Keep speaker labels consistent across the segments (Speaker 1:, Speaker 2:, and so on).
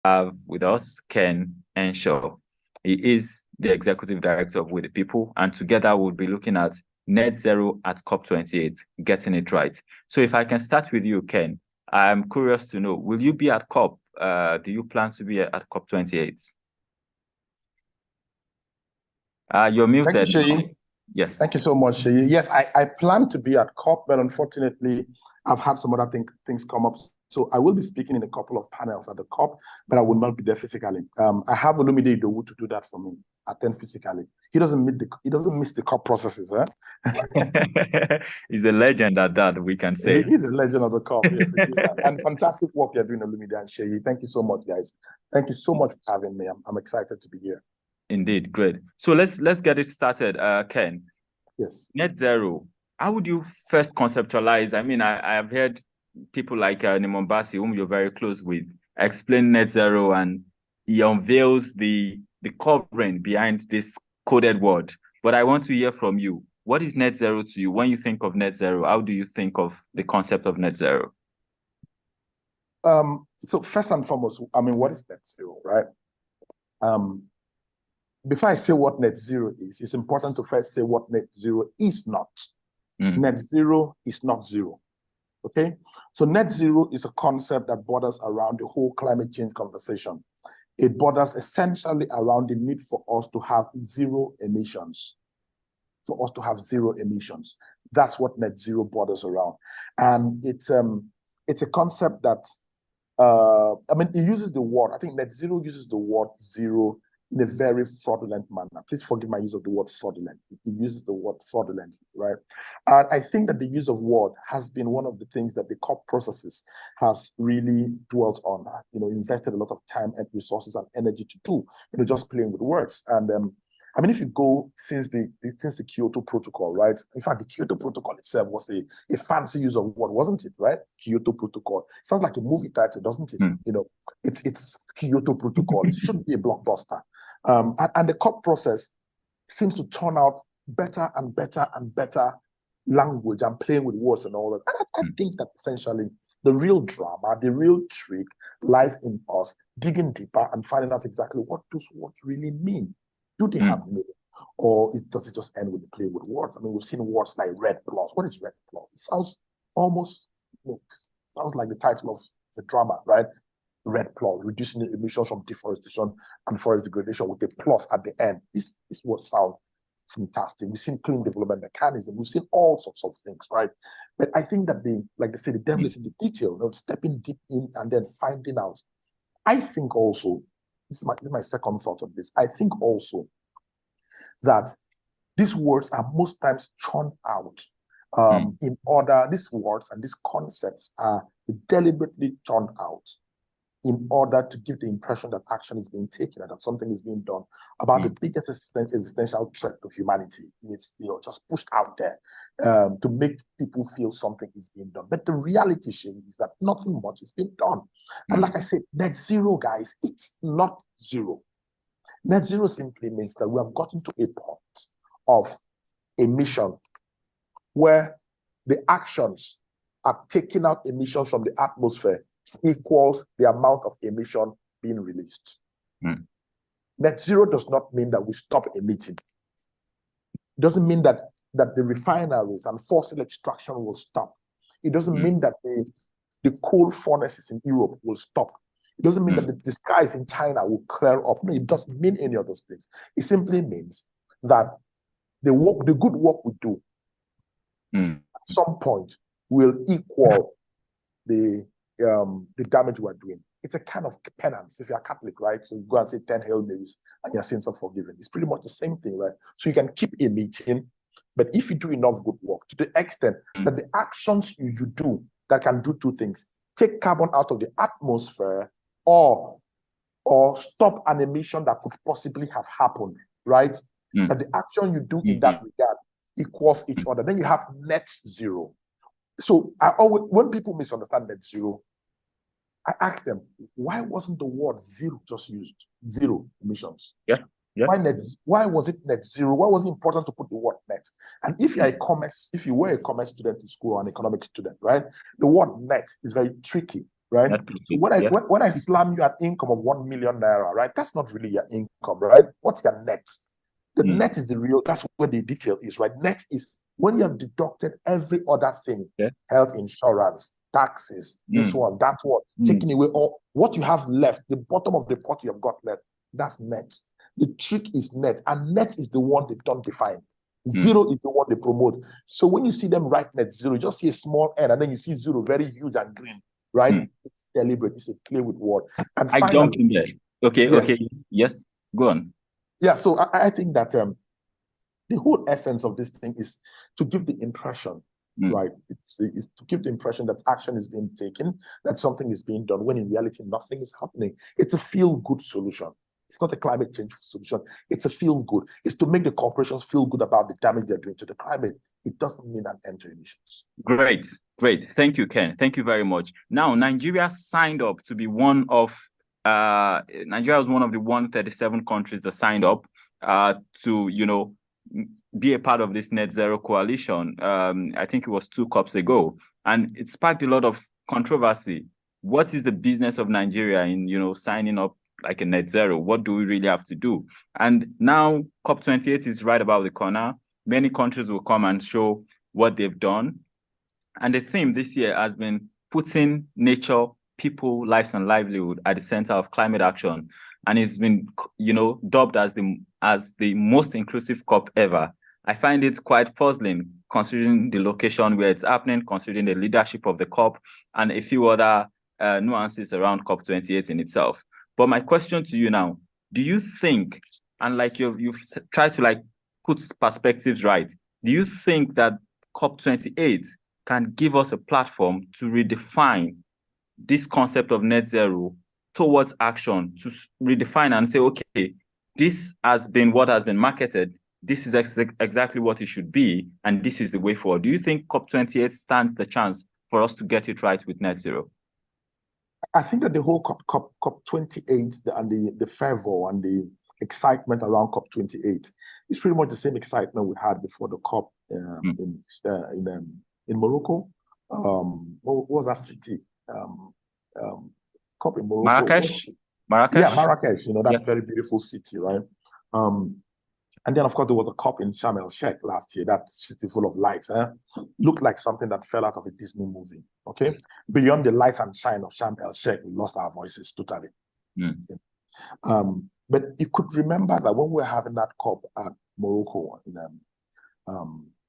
Speaker 1: have with us Ken Enshaw. He is the executive director of With the People, and together we'll be looking at net zero at COP28, getting it right. So if I can start with you, Ken, I'm curious to know, will you be at COP? Do you plan to be at COP28? You're
Speaker 2: Thank you,
Speaker 1: muted.
Speaker 2: Sheyi.
Speaker 1: Yes.
Speaker 2: Thank you so much, Sheyi. Yes, I plan to be at COP, but unfortunately, I've had some other things come up. So I will be speaking in a couple of panels at the COP, but I will not be there physically. I have Olumide Idowu to do that for me, attend physically. He doesn't miss the COP processes, eh?
Speaker 1: He's a legend at that, we can say.
Speaker 2: He's a legend of the COP, yes. And fantastic work you're doing, Olumide and Sheyi. Thank you so much, guys. Thank you so much for having me. I'm excited to be here.
Speaker 1: Indeed, great. So let's get it started, Ken.
Speaker 2: Yes.
Speaker 1: Net zero. How would you first conceptualize? I mean, I have heard people like Nimon Bassi, whom you're very close with, explain net zero, and he unveils the covering behind this coded word. But I want to hear from you. What is net zero to you? When you think of net zero, how do you think of the concept of net zero?
Speaker 2: So first and foremost, I mean, what is net zero, right? Before I say what net zero is, it's important to first say what net zero is not. Net zero is not zero, okay? So net zero is a concept that borders around the whole climate change conversation. It borders essentially around the need for us to have zero emissions. For us to have zero emissions. That's what net zero borders around. And it's a concept that, I mean, it uses the word, I think net zero uses the word zero in a very fraudulent manner. Please forgive my use of the word fraudulent. It uses the word fraudulent, right? And I think that the use of word has been one of the things that the COP processes has really dwelt on, invested a lot of time and resources and energy to do, just playing with words. And I mean, if you go since the Kyoto Protocol, right? In fact, the Kyoto Protocol itself was a fancy use of word, wasn't it, right? Kyoto Protocol. It sounds like a movie title, doesn't it? It's Kyoto Protocol. It shouldn't be a blockbuster. And the COP process seems to turn out better and better and better language and playing with words and all that. And I think that essentially the real drama, the real trick lies in us digging deeper and finding out exactly what those words really mean. Do they have meaning? Or does it just end with the play with words? I mean, we've seen words like REDD+. What is REDD+? It sounds almost, sounds like the title of the drama, right? REDD+, reducing the emissions from deforestation and forest degradation with a plus at the end. This would sound fantastic. We've seen clean development mechanism. We've seen all sorts of things, right? But I think that like they say, the devil is in the detail, stepping deep in and then finding out. I think also, this is my second thought on this. I think also that these words are most times churned out in order, these words and these concepts are deliberately churned out in order to give the impression that action is being taken and that something is being done about the biggest existential threat to humanity. It's just pushed out there to make people feel something is being done. But the reality, Shane, is that nothing much is being done. And like I said, net zero, guys, it's not zero. Net zero simply means that we have gotten to a point of emission where the actions are taking out emissions from the atmosphere equals the amount of emission being released. Net zero does not mean that we stop emitting. It doesn't mean that the refineries and fossil extraction will stop. It doesn't mean that the coal furnaces in Europe will stop. It doesn't mean that the skies in China will clear up. No, it doesn't mean any of those things. It simply means that the good work we do at some point will equal the damage we're doing. It's a kind of penance if you're Catholic, right? So you go and say 10 Hail Marys and your sins are forgiven. It's pretty much the same thing, right? So you can keep emitting, but if you do enough good work to the extent that the actions you do that can do two things, take carbon out of the atmosphere or stop an emission that could possibly have happened, right? That the action you do in that regard equals each other. Then you have net zero. So when people misunderstand net zero, I ask them, why wasn't the word zero just used? Zero emissions.
Speaker 1: Yeah.
Speaker 2: Why was it net zero? Why was it important to put the word net? And if you're if you were a commerce student in school or an economics student, right? The word net is very tricky right? So when I slam you an income of 1 million naira, right? That's not really your income, right? What's your net? The net is the real, that's where the detail is, right? Net is when you have deducted every other thing, health insurance, taxes, this one, that one, taking away all what you have left, the bottom of the pot you have got left, that's net. The trick is net, and net is the one they don't define. Zero is the one they promote. So when you see them write net zero, you just see a small n, and then you see zero very huge and green, right? It's deliberate. It's a play with word. And
Speaker 1: I jumped in there. Okay,
Speaker 2: yes.
Speaker 1: Okay, yes, go on.
Speaker 2: Yeah, so I think that the whole essence of this thing is to give the impression, right? It's to give the impression that action is being taken, that something is being done, when in reality, nothing is happening. It's a feel-good solution. It's not a climate change solution. It's a feel-good. It's to make the corporations feel good about the damage they're doing to the climate. It doesn't mean an end to emissions.
Speaker 1: Great. Thank you, Ken. Thank you very much. Now, Nigeria signed up to be one of Nigeria was one of the 137 countries that signed up to, be a part of this net zero coalition. I think it was 2 COPs ago, and it sparked a lot of controversy. What is the business of Nigeria in, signing up like a net zero? What do we really have to do? And now COP28 is right about the corner. Many countries will come and show what they've done. And the theme this year has been putting nature, people, lives, and livelihood at the center of climate action. And it's been, dubbed as the most inclusive COP ever. I find it quite puzzling, considering the location where it's happening, considering the leadership of the COP, and a few other nuances around COP28 in itself. But my question to you now, do you think, and like you've tried to put perspectives right, do you think that COP28 can give us a platform to redefine this concept of net zero towards action, to redefine and say, okay, this has been what has been marketed, this is exactly what it should be, and this is the way forward? Do you think COP28 stands the chance for us to get it right with net zero?
Speaker 2: I think that the whole COP28 and the fervor and the excitement around COP28 is pretty much the same excitement we had before the COP in Morocco. What was that city? COP in Morocco.
Speaker 1: Marrakesh.
Speaker 2: Yeah, Marrakesh. That very beautiful city, right? And then, of course, there was a COP in Sharm el-Sheikh last year. That city full of lights, looked like something that fell out of a Disney movie. Okay, beyond the lights and shine of Sharm el-Sheikh, we lost our voices totally. But you could remember that when we were having that COP at Morocco in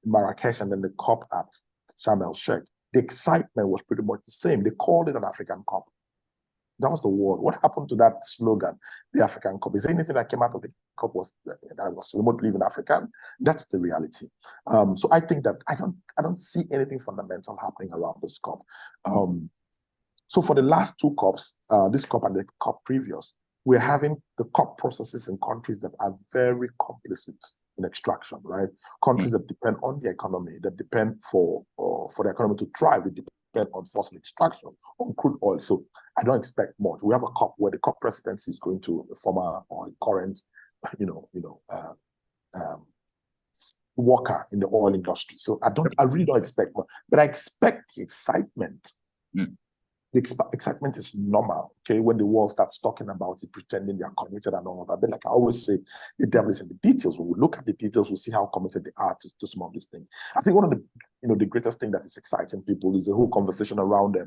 Speaker 2: Marrakesh, and then the COP at Sharm el-Sheikh, the excitement was pretty much the same. They called it an African COP. That was the word. What happened to that slogan, the African COP? Is there anything that came out of the COP that was remotely even African? That's the reality. So I think that I don't see anything fundamental happening around this COP. So for the last 2 COPs, this COP and the COP previous, we're having the COP processes in countries that are very complicit in extraction, right? Countries that depend on the economy, that depend for the economy to thrive, it depend on fossil extraction, on crude oil. So I don't expect much. We have a COP where the COP presidency is going to a former or a current, worker in the oil industry. So I really don't expect much, but I expect the excitement. The excitement is normal, okay? When the world starts talking about it, pretending they are committed and all that. But like I always say, the devil is in the details. When we look at the details, we'll see how committed they are to some of these things. I think one of the, the greatest thing that is exciting people is the whole conversation around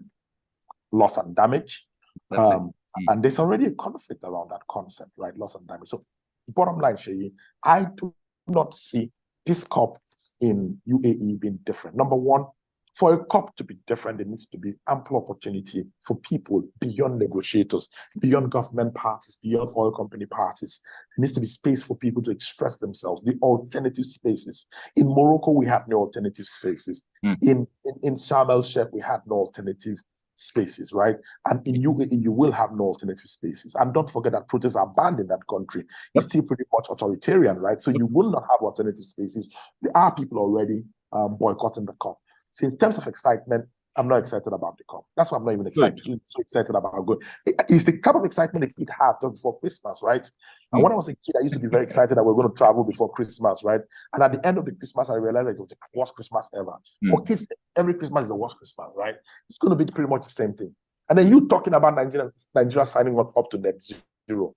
Speaker 2: loss and damage. And there's already a conflict around that concept, right? Loss and damage. So bottom line, Seyi, I do not see this COP in UAE being different. Number one, for a COP to be different, there needs to be ample opportunity for people beyond negotiators, beyond government parties, beyond oil company parties. There needs to be space for people to express themselves, the alternative spaces. In Morocco, we had no alternative spaces. In Sharm el-Sheikh, we had no alternative spaces, right? And in UAE, you will have no alternative spaces. And don't forget that protests are banned in that country. It's still pretty much authoritarian, right? So you will not have alternative spaces. There are people already boycotting the COP. So in terms of excitement, I'm not excited about the COP. That's why I'm not even excited. So excited about going. It's the type of excitement a kid has just before Christmas, right? And when I was a kid, I used to be very excited that we're going to travel before Christmas, right? And at the end of the Christmas, I realized that it was the worst Christmas ever. For kids, every Christmas is the worst Christmas, right? It's going to be pretty much the same thing. And then you talking about Nigeria signing up to net zero.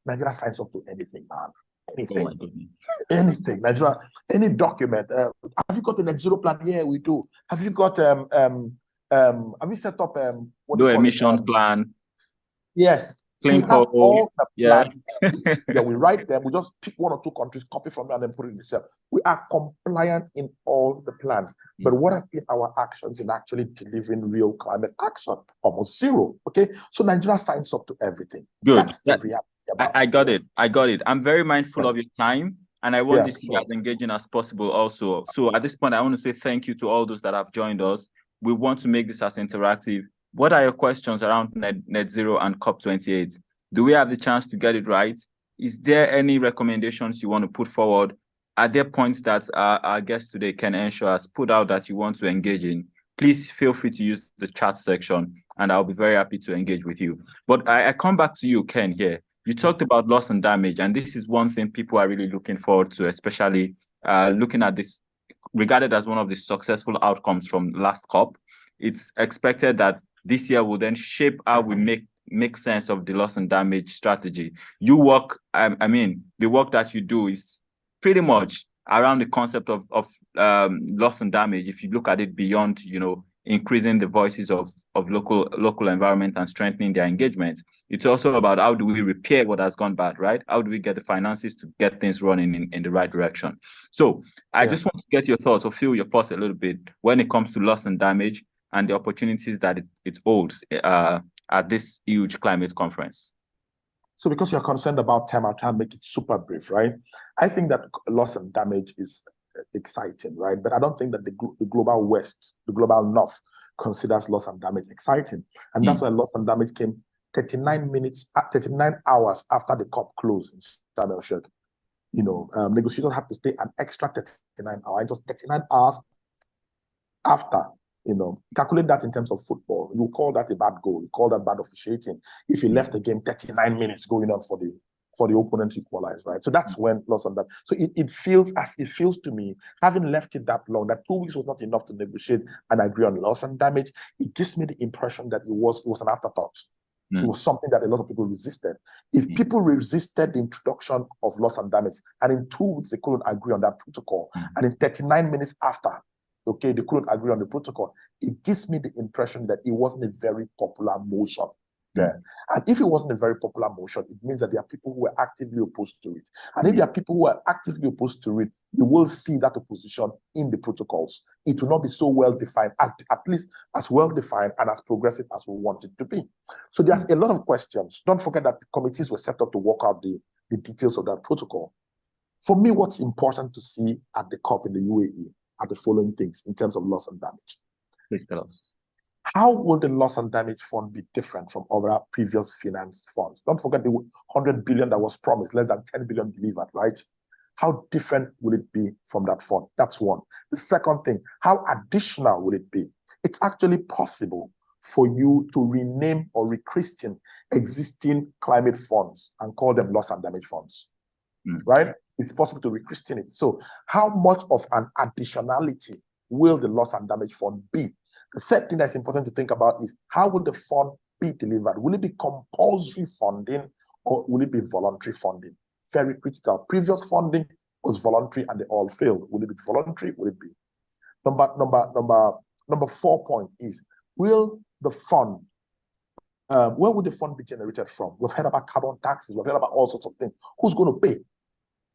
Speaker 2: Nigeria signs up to anything, man. Anything. Oh my goodness. Anything. Nigeria, any document. Have you got a net zero plan? Yeah, we do. Have you got have you set up
Speaker 1: no emission plan?
Speaker 2: Yes.
Speaker 1: Clean
Speaker 2: we have all the plans.
Speaker 1: Yeah,
Speaker 2: we write them. We just pick one or two countries, copy from them, and then put it in the cell. We are compliant in all the plans. But what have been our actions in actually delivering real climate action? Almost zero. Okay. So Nigeria signs up to everything.
Speaker 1: Good.
Speaker 2: That's the reality.
Speaker 1: I got it. I'm very mindful of your time, and I want this to be as engaging as possible also. So at this point, I want to say thank you to all those that have joined us. We want to make this as interactive. What are your questions around net zero and COP28? Do we have the chance to get it right? Is there any recommendations you want to put forward? Are there points that our guest today, Ken Enshaw, has put out that you want to engage in? Please feel free to use the chat section, and I'll be very happy to engage with you. But I come back to you, Ken, here. You talked about loss and damage, and this is one thing people are really looking forward to, especially looking at this, regarded as one of the successful outcomes from last COP. It's expected that this year will then shape how we make sense of the loss and damage strategy. You work, I mean, the work that you do is pretty much around the concept of loss and damage. If you look at it beyond, increasing the voices of local environment and strengthening their engagement, it's also about how do we repair what has gone bad, right? How do we get the finances to get things running in the right direction? So I just want to get your thoughts or feel your thoughts a little bit when it comes to loss and damage and the opportunities that it holds at this huge climate conference.
Speaker 2: So because you're concerned about time, I'll try and make it super brief, right? I think that loss and damage is exciting, right? But I don't think that the global West, the global North, considers loss and damage exciting. And that's why loss and damage came 39 hours after the COP closed in Sharm el-Sheikh. Negotiators have to stay an extra 39 hours, just 39 hours after. Calculate that in terms of football. You call that a bad goal. You call that bad officiating. If you left the game 39 minutes going on for the opponent to equalize, right? So that's when loss and damage. So it feels to me, having left it that long, that 2 weeks was not enough to negotiate and agree on loss and damage. It gives me the impression that it was an afterthought. It was something that a lot of people resisted. If people resisted the introduction of loss and damage, and in 2 weeks they couldn't agree on that protocol, and in 39 minutes after, they couldn't agree on the protocol, it gives me the impression that it wasn't a very popular motion there. And if it wasn't a very popular motion, it means that there are people who are actively opposed to it. And if there are people who are actively opposed to it, you will see that opposition in the protocols. It will not be so well defined, at least as well defined and as progressive as we want it to be. So there's a lot of questions. Don't forget that the committees were set up to work out the details of that protocol. For me, what's important to see at the COP in the UAE are the following things in terms of loss and damage.
Speaker 1: Please tell us.
Speaker 2: How will the loss and damage fund be different from other previous finance funds? Don't forget the 100 billion that was promised, less than 10 billion delivered, right? How different will it be from that fund? That's one. The second thing, how additional will it be? It's actually possible for you to rename or rechristen existing climate funds and call them loss and damage funds, right? It's possible to rechristen it. So how much of an additionality will the loss and damage fund be? The third thing that's important to think about is how will the fund be delivered? Will it be compulsory funding or will it be voluntary funding? Very critical. Previous funding was voluntary and they all failed. Will it be voluntary? Will it be? Number 4 point is, will the fund, where would the fund be generated from? We've heard about carbon taxes. We've heard about all sorts of things. Who's going to pay?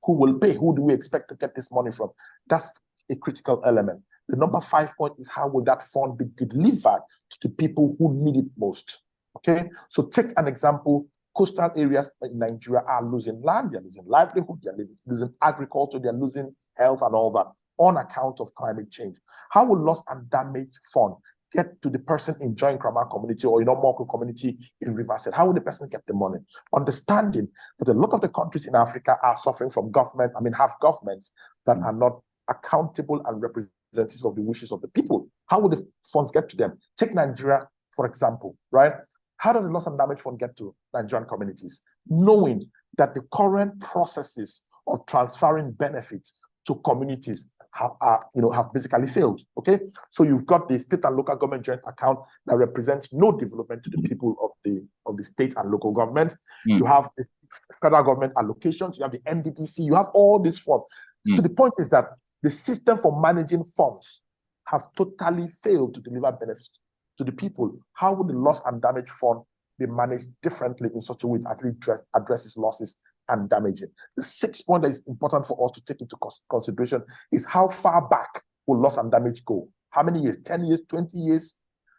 Speaker 2: Who will pay? Who do we expect to get this money from? That's a critical element. The number 5 point is, how will that fund be delivered to the people who need it most? Okay, so take an example. Coastal areas in Nigeria are losing land, they're losing livelihood, they're losing agriculture, they're losing health and all that on account of climate change. How will loss and damage fund get to the person enjoying Krama community or Moko community in Riverside? How will the person get the money? Understanding that a lot of the countries in Africa are suffering from have governments that are not accountable and representatives of the wishes of the people. How will the funds get to them? Take Nigeria, for example, right? How does the loss and damage fund get to Nigerian communities? Knowing that the current processes of transferring benefits to communities have basically failed. Okay, so you've got the state and local government joint account that represents no development to the people of the state and local government. You have the federal government allocations. You have the NDDC. You have all these funds. So the point is that the system for managing funds have totally failed to deliver benefits to the people. How would the loss and damage fund be managed differently in such a way that actually addresses losses and damaging? The sixth point that is important for us to take into consideration is how far back will loss and damage go? How many years? 10 years, 20 years?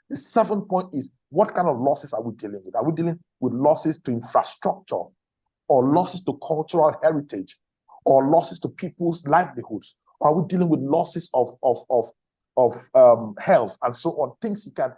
Speaker 2: The seventh point is, what kind of losses are we dealing with? Are we dealing with losses to infrastructure, or losses to cultural heritage, or losses to people's livelihoods? Or are we dealing with losses of health and so on? Things you can,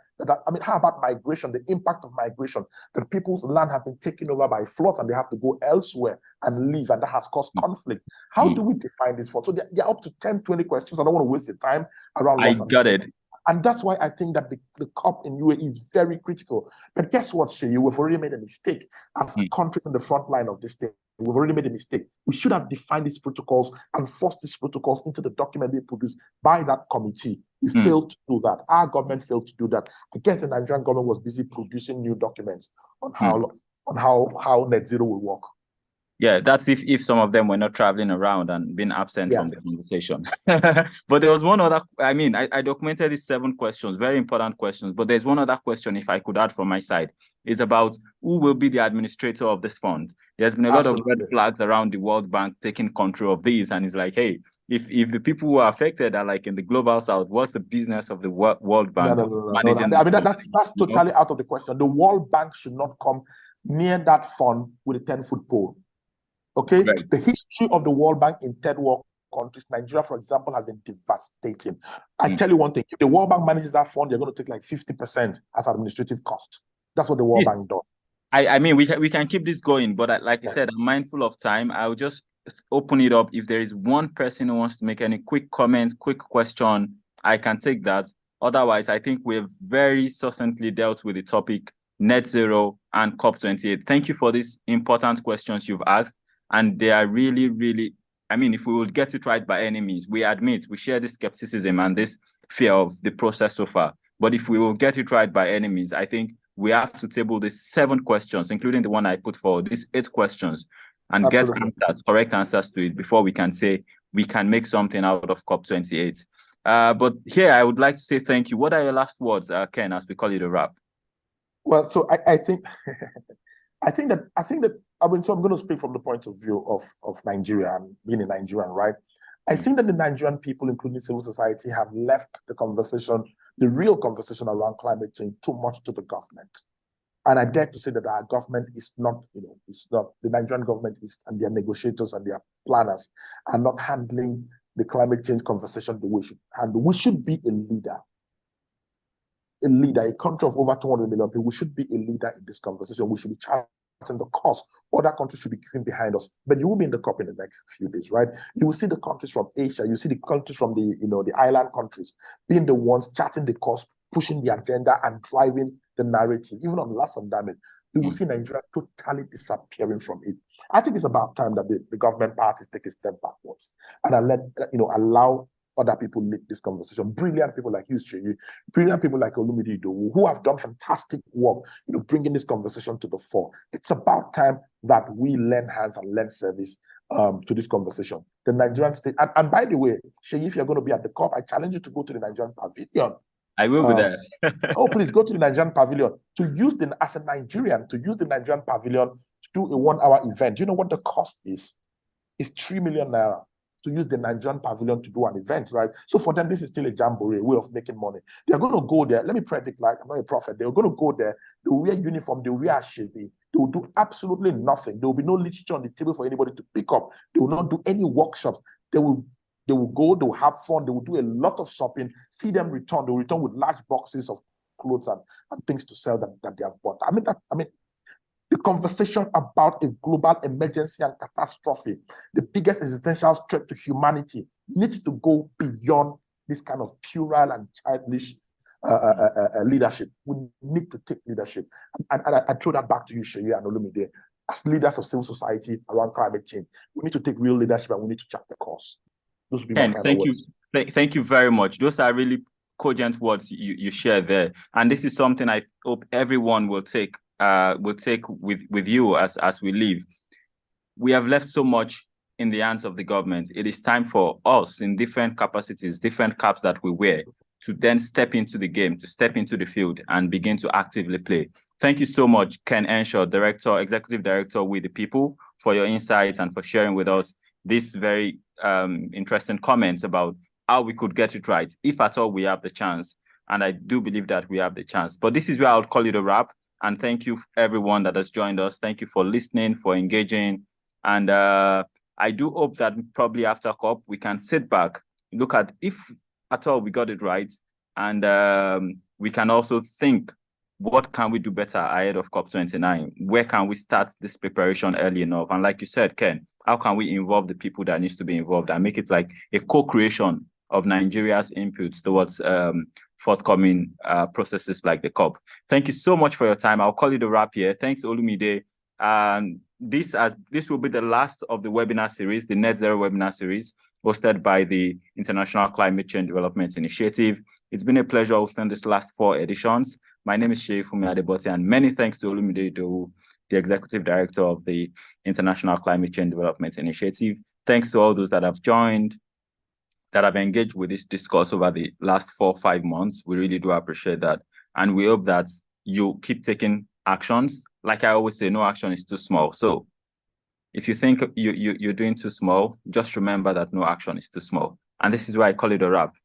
Speaker 2: how about migration, the impact of migration, that people's land have been taken over by flood and they have to go elsewhere and live, and that has caused conflict. How do we define this for? So there are up to 10, 20 questions. I don't want to waste the time around loss.
Speaker 1: I got it.
Speaker 2: And that's why I think that the COP in UAE is very critical. But guess what, Sheyi? We've already made a mistake as countries in the front line of this thing. We've already made a mistake. We should have defined these protocols and forced these protocols into the document being produced by that committee. We failed to do that. Our government failed to do that. I guess the Nigerian government was busy producing new documents on how net zero will work.
Speaker 1: Yeah, that's if some of them were not traveling around and being absent from the conversation. But there was one other, I documented these 7 questions, very important questions, but there's one other question, if I could add from my side, is about who will be the administrator of this fund. There's been a lot of red flags around the World Bank taking control of these, and it's like, hey, if the people who are affected are like in the global south, what's the business of the World Bank?
Speaker 2: No. That's totally out of the question. The World Bank should not come near that fund with a 10-foot pole. Okay, right. The history of the World Bank in third world countries, Nigeria, for example, has been devastating. I tell you one thing: if the World Bank manages that fund, they're going to take like 50% as administrative cost. That's what the World Bank does.
Speaker 1: We can keep this going, but like I said, I'm mindful of time. I'll just open it up. If there is one person who wants to make any quick comments, quick question, I can take that. Otherwise, I think we've very succinctly dealt with the topic net zero and COP28. Thank you for these important questions you've asked. And they are really, really, if we would get it right by any means, we admit we share this skepticism and this fear of the process so far. But if we will get it right by any means, I think we have to table these 7 questions, including the one I put forward, these 8 questions, and get answers, correct answers to it before we can say we can make something out of COP28. But here I would like to say thank you. What are your last words, Ken, as we call it a wrap?
Speaker 2: Well, so I think that so I'm going to speak from the point of view of Nigeria and being a Nigerian, right? I think that the Nigerian people, including civil society, have left the conversation, the real conversation around climate change, too much to the government. And I dare to say that our government is not, the Nigerian government is, and their negotiators and their planners are not handling the climate change conversation the way we should handle. We should be a leader. A country of over 200 million people, we should be a leader in this conversation. We should be charting the course. Other countries should be keeping behind us. But you will be in the COP in the next few days, right? You will see the countries from Asia, you see the countries from the island countries being the ones charting the course, pushing the agenda and driving the narrative. Even on loss and damage, you will see Nigeria totally disappearing from it. I think it's about time that the government parties take a step backwards and allow other people lead this conversation. Brilliant people like you, Sheyi, brilliant people like Olumide Idowu, who have done fantastic work, bringing this conversation to the fore. It's about time that we lend hands and lend service to this conversation. The Nigerian state, and by the way, Sheyi, if you're going to be at the COP, I challenge you to go to the Nigerian pavilion.
Speaker 1: I will be there.
Speaker 2: Please go to the Nigerian pavilion as a Nigerian, to use the Nigerian pavilion to do a 1-hour event. Do you know what the cost is? It's 3 million naira. To use the Nigerian pavilion to do an event, right? So for them, this is still a jamboree, a way of making money. They're going to go there. Let me predict, like I'm not a prophet. They're going to go there. They will wear uniform. They will wear shade. They will do absolutely nothing. There will be no literature on the table for anybody to pick up. They will not do any workshops. They will go. They will have fun. They will do a lot of shopping. See them return. They will return with large boxes of clothes and things to sell that they have bought. The conversation about a global emergency and catastrophe, the biggest existential threat to humanity, needs to go beyond this kind of puerile and childish leadership. We need to take leadership. And I throw that back to you, Sheyi and Olumide. As leaders of civil society around climate change, we need to take real leadership and we need to chart the course. Those would be my final words.
Speaker 1: Thank you very much. Those are really cogent words you share there. And this is something I hope everyone will take with you as we leave. We have left so much in the hands of the government. It is time for us in different capacities, different caps that we wear, to then step into the game, to step into the field and begin to actively play. Thank you so much, Ken Earnshaw, Executive Director with the People, for your insights and for sharing with us this very interesting comments about how we could get it right, if at all we have the chance. And I do believe that we have the chance. But this is where I would call it a wrap. And thank you everyone that has joined us. Thank you for listening, for engaging. And I do hope that probably after COP, we can sit back, look at if at all we got it right. And we can also think, what can we do better ahead of COP29? Where can we start this preparation early enough? And like you said, Ken, how can we involve the people that needs to be involved and make it like a co-creation of Nigeria's inputs towards forthcoming processes like the COP? Thank you so much for your time. I'll call it a wrap here. Thanks, Olumide. This will be the last of the webinar series, the Net Zero webinar series, hosted by the International Climate Change Development Initiative. It's been a pleasure hosting these last 4 editions. My name is Seifumi Adebote, and many thanks to Olumide Idowu, the Executive Director of the International Climate Change Development Initiative. Thanks to all those that have joined, that have engaged with this discourse over the last 4 or 5 months. We really do appreciate that. And we hope that you keep taking actions. Like I always say, no action is too small. So if you think you're doing too small, just remember that no action is too small. And this is why I call it a wrap.